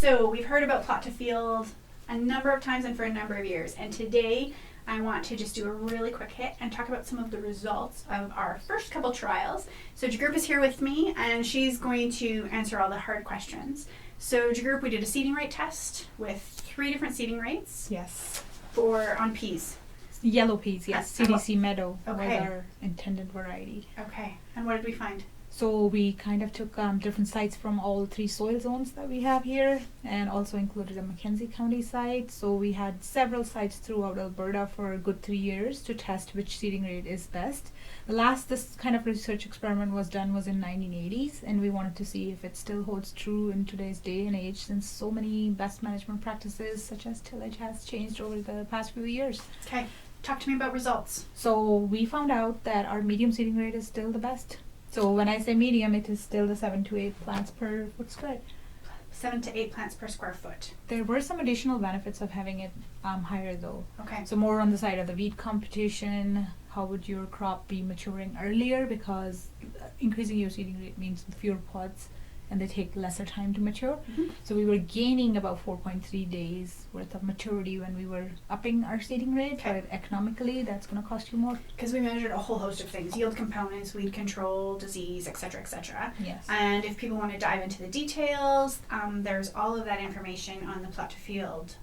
So we've heard about plot to field a number of times and for a number of years. And today I want to just do a really quick hit and talk about some of the results of our first couple trials. So Jagrup is here with me and she's going to answer all the hard questions. So Jagrup, we did a seeding rate test with 3 different seeding rates. Yes. On peas. Yellow peas, yes. CDC Meadow Okay. was our intended variety. Okay. And what did we find? So we kind of took different sites from all 3 soil zones that we have here, and also included a Mackenzie County site. So we had several sites throughout Alberta for a good 3 years to test which seeding rate is best. The last this kind of research experiment was done was in 1980s, and we wanted to see if it still holds true in today's day and age, since so many best management practices such as tillage has changed over the past few years. Okay. Talk to me about results. So we found out that our medium seeding rate is still the best. So when I say medium, it is still the 7 to 8 plants per foot square. 7 to 8 plants per square foot. There were some additional benefits of having it higher though. Okay. So more on the side of the weed competition. How would your crop be maturing earlier? Because increasing your seeding rate means fewer pods and they take lesser time to mature. Mm-hmm. So we were gaining about 4.3 days worth of maturity when we were upping our seeding rate. Okay. But economically, that's going to cost you more. Because we measured a whole host of things: yield components, weed control, disease, etc., etc. Yes. And if people want to dive into the details, there's all of that information on the plot to field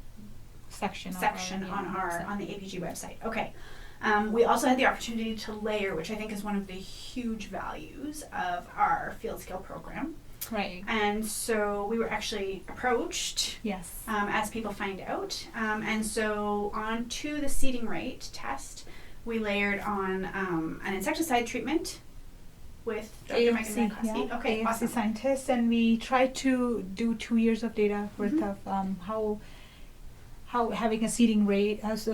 section on the APG website. Okay. We also had the opportunity to layer, which I think is one of the huge values of our field scale program. Right. And so we were actually approached, Yes. as people find out. And so on to the seeding rate test, we layered on an insecticide treatment with Dr. Mike AFC, Mankowski. yeah. Okay, AFC awesome. scientists, and we tried to do 2 years of data worth Mhm. of how having a seeding rate, as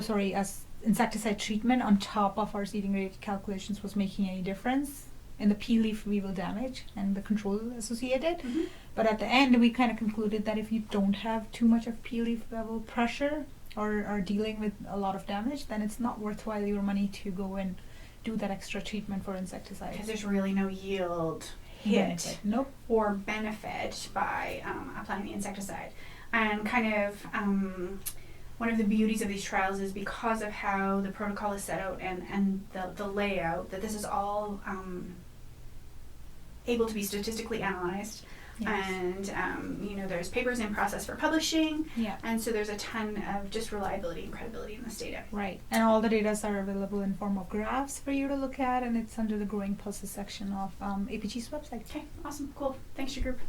insecticide treatment on top of our seeding rate calculations was making any difference in the pea leaf weevil damage and the control associated. Mhm. But at the end, we kind of concluded that if you don't have too much of pea leaf level pressure or are dealing with a lot of damage, then it's not worthwhile your money to go and do that extra treatment for insecticides. Because there's really no yield hit Benefit. Nope. or benefit by applying the insecticide. And kind of one of the beauties of these trials is because of how the protocol is set out and the layout, that this is all able to be statistically analyzed. Yes. And there's papers in process for publishing, Yeah. and so there's a ton of just reliability and credibility in this data. Right, and all the data are available in form of graphs for you to look at, and it's under the growing pulses section of APG's website. Okay, awesome, cool. Thanks, your group.